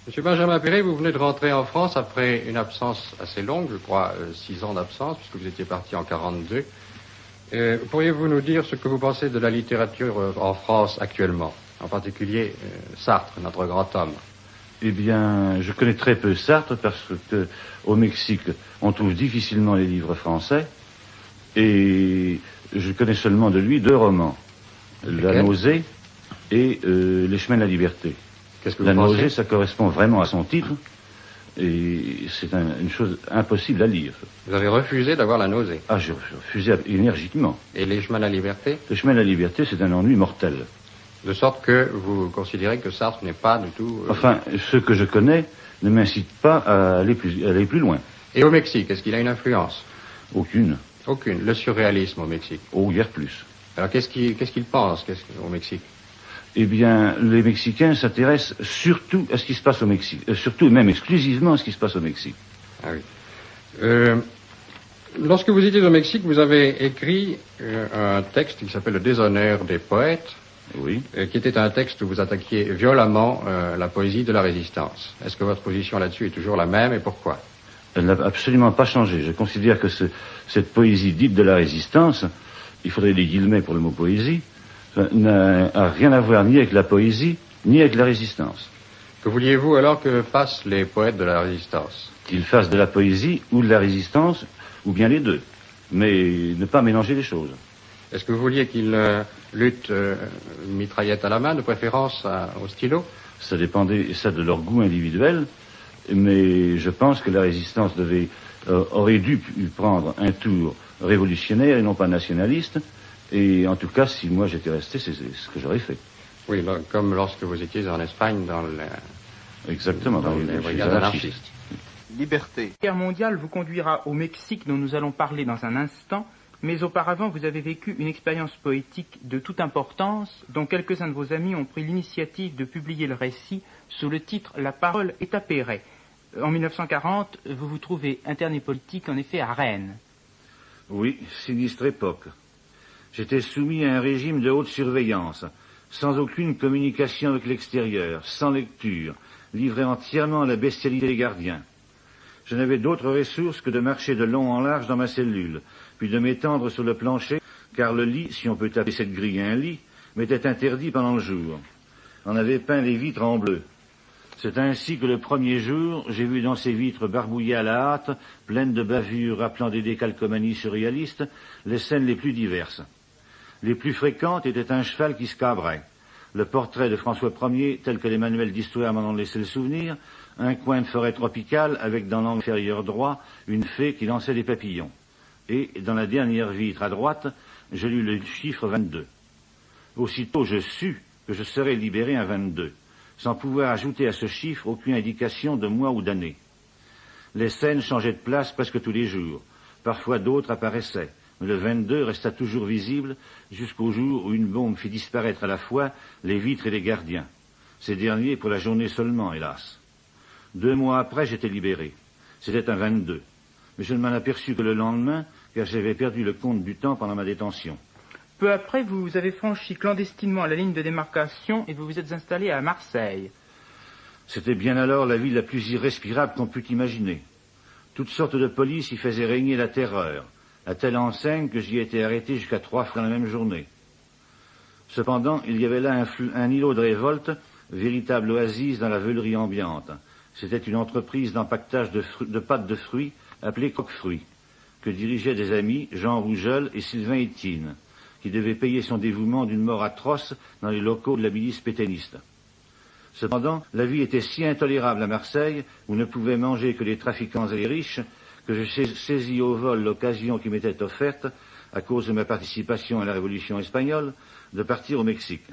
Monsieur Benjamin Péret, vous venez de rentrer en France après une absence assez longue, je crois 6 ans d'absence, puisque vous étiez parti en 42. Pourriez-vous nous dire ce que vous pensez de la littérature en France actuellement, en particulier Sartre, notre grand homme? Eh bien, je connais très peu Sartre parce que au Mexique, on trouve difficilement les livres français et je connais seulement de lui 2 romans, La Nausée et Les Chemins de la Liberté. Qu'est-ce que vous La pensez? Nausée, ça correspond vraiment à son titre et c'est une chose impossible à lire. Vous avez refusé d'avoir La Nausée. Ah, j'ai refusé énergiquement. Et Les Chemins de la Liberté? Les Chemins de la Liberté, c'est un ennui mortel. De sorte que vous considérez que Sartre n'est pas du tout... Enfin, ce que je connais ne m'incite pas à aller plus loin. Et au Mexique, est-ce qu'il a une influence? Aucune. Aucune. Le surréalisme au Mexique. Oh, guère plus. Alors qu'est-ce qu'il pense au Mexique? Eh bien, les Mexicains s'intéressent surtout à ce qui se passe au Mexique. Surtout, même exclusivement à ce qui se passe au Mexique. Ah oui. Lorsque vous étiez au Mexique, vous avez écrit un texte qui s'appelle Le déshonneur des poètes. Oui. Qui était un texte où vous attaquiez violemment la poésie de la résistance. Est-ce que votre position là-dessus est toujours la même et pourquoi? Elle n'a absolument pas changé. Je considère que cette poésie dite de la résistance, il faudrait des guillemets pour le mot poésie, n'a rien à voir ni avec la poésie, ni avec la résistance. Que vouliez-vous alors que fassent les poètes de la résistance? Qu'ils fassent de la poésie ou de la résistance, ou bien les deux. Mais ne pas mélanger les choses. Est-ce que vous vouliez qu'ils luttent une mitraillette à la main, de préférence au stylo? Ça dépendait, ça, de leur goût individuel, mais je pense que la résistance aurait dû prendre un tour révolutionnaire et non pas nationaliste, et en tout cas, si moi j'étais resté, c'est ce que j'aurais fait. Oui, comme lorsque vous étiez en Espagne Exactement, dans les brigades anarchistes. Liberté. La guerre mondiale vous conduira au Mexique, dont nous allons parler dans un instant. Mais auparavant, vous avez vécu une expérience poétique de toute importance, dont quelques-uns de vos amis ont pris l'initiative de publier le récit sous le titre « La parole est à Péret ». En 1940, vous vous trouvez interné politique, en effet, à Rennes. Oui, sinistre époque. J'étais soumis à un régime de haute surveillance, sans aucune communication avec l'extérieur, sans lecture, livré entièrement à la bestialité des gardiens. Je n'avais d'autre ressource que de marcher de long en large dans ma cellule, puis de m'étendre sur le plancher, car le lit, si on peut appeler cette grille un lit, m'était interdit pendant le jour. On avait peint les vitres en bleu. C'est ainsi que le premier jour, j'ai vu dans ces vitres barbouillées à la hâte, pleines de bavures rappelant des décalcomanies surréalistes, les scènes les plus diverses. Les plus fréquentes étaient un cheval qui se cabrait, le portrait de François Ier, tel que les manuels d'histoire m'en ont laissé le souvenir, un coin de forêt tropicale avec dans l'angle inférieur droit une fée qui lançait des papillons. Et dans la dernière vitre à droite, je lus le chiffre 22. Aussitôt je sus que je serais libéré un 22, sans pouvoir ajouter à ce chiffre aucune indication de mois ou d'année. Les scènes changeaient de place presque tous les jours. Parfois d'autres apparaissaient, mais le 22 resta toujours visible jusqu'au jour où une bombe fit disparaître à la fois les vitres et les gardiens. Ces derniers pour la journée seulement, hélas. 2 mois après, j'étais libéré. C'était un 22. Mais je ne m'en aperçus que le lendemain, car j'avais perdu le compte du temps pendant ma détention. Peu après, vous avez franchi clandestinement la ligne de démarcation et vous vous êtes installé à Marseille. C'était bien alors la ville la plus irrespirable qu'on pût imaginer. Toutes sortes de polices y faisaient régner la terreur, à telle enseigne que j'y ai été arrêté jusqu'à 3 fois dans la même journée. Cependant, il y avait là un îlot de révolte, véritable oasis dans la veulerie ambiante. C'était une entreprise d'empaquetage de pâtes de fruits appelée Coq-Fruits, que dirigeaient des amis, Jean Rougeol et Sylvain Etienne, qui devaient payer son dévouement d'une mort atroce dans les locaux de la milice pétainiste. Cependant, la vie était si intolérable à Marseille, où ne pouvaient manger que les trafiquants et les riches, que je saisis au vol l'occasion qui m'était offerte, à cause de ma participation à la Révolution espagnole, de partir au Mexique.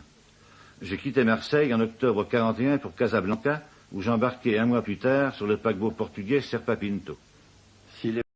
Je quittais Marseille en octobre 41 pour Casablanca, où j'embarquai un mois plus tard sur le paquebot portugais Serpa Pinto.